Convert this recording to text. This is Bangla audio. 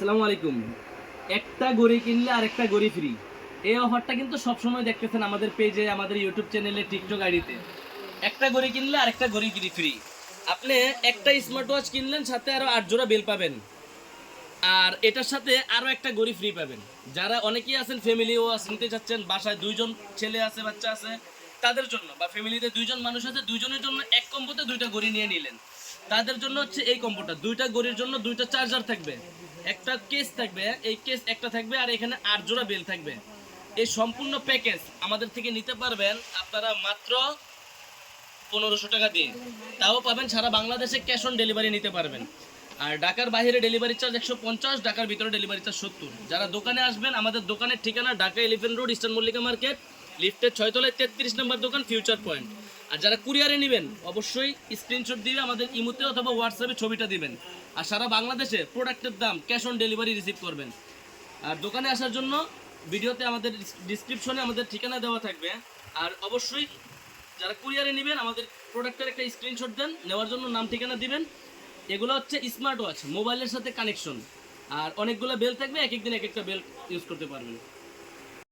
আসসালামু আলাইকুম। একটা গড়ি কিনলে আরেকটা গড়ি ফ্রি। এই অফারটা কিন্তু সবসময় দেখতেছেন আমাদের পেজে, আমাদের ইউটিউব চ্যানেলে, টিকটক আইডিতে। একটা গড়ি কিনলে আরেকটা গড়ি ফ্রি। আপনি একটা স্মার্ট ওয়াচ কিনলেন, সাথে আরো 8 জোড়া বেল পাবেন। আর এটার সাথে আরো একটা গড়ি ফ্রি পাবেন। যারা অনেকেই আছেন ফ্যামিলি ওয়াচ নিতে চাচ্ছেন, বাসায় দুইজন ছেলে আছে, বাচ্চা আছে, তাদের জন্য, বা ফ্যামিলিতে দুইজন মানুষ আছে, দুইজনের জন্য এক কম্বোতে দুইটা গড়ি নিয়ে নিলেন, তাদের জন্য হচ্ছে এই কম্বোটা। দুইটা গড়ির জন্য দুইটা চার্জার থাকবে, একটা কেস থাকবে, এই কেস একটা থাকবে, আর এখানে 8 জোড়া বেল থাকবে। এই সম্পূর্ণ প্যাকেজ আমাদের থেকে নিতে পারবেন আপনারা মাত্র 1500 টাকা দিয়ে। তাও পাবেন সারা বাংলাদেশে ক্যাশ অন ডেলিভারি নিতে পারবেন। আর ঢাকার বাইরে ডেলিভারি চার্জ 150, ঢাকার ভিতরে ডেলিভারি চার্জ 70। যারা দোকানে আসবেন, আমাদের দোকানের ঠিকানা Dhaka elephant road, eastern Mallika market, লিফটের 6 তলায় 33 নম্বর দোকান, ফিউচার পয়েন্ট। আর যারা কুরিয়ারে নেবেন, অবশ্যই স্ক্রিনশট দিয়ে আমাদের ইমোতে অথবা হোয়াটসঅ্যাপে ছবিটা দিবেন। আর সারা বাংলাদেশে প্রোডাক্টের দাম ক্যাশ অন ডেলিভারি রিসিভ করবেন। আর দোকানে আসার জন্য ভিডিওতে আমাদের ডিসক্রিপশনে আমাদের ঠিকানা দেওয়া থাকবে। আর অবশ্যই যারা কুরিয়ারে নেবেন, আমাদের প্রোডাক্টের একটা স্ক্রিনশট দেন, নেওয়ার জন্য নাম ঠিকানা দিবেন। এগুলো হচ্ছে স্মার্ট ওয়াচ, মোবাইলের সাথে কানেকশন। আর অনেকগুলো বেল থাকবে, এক একদিন এক একটা বেল ইউজ করতে পারবেন।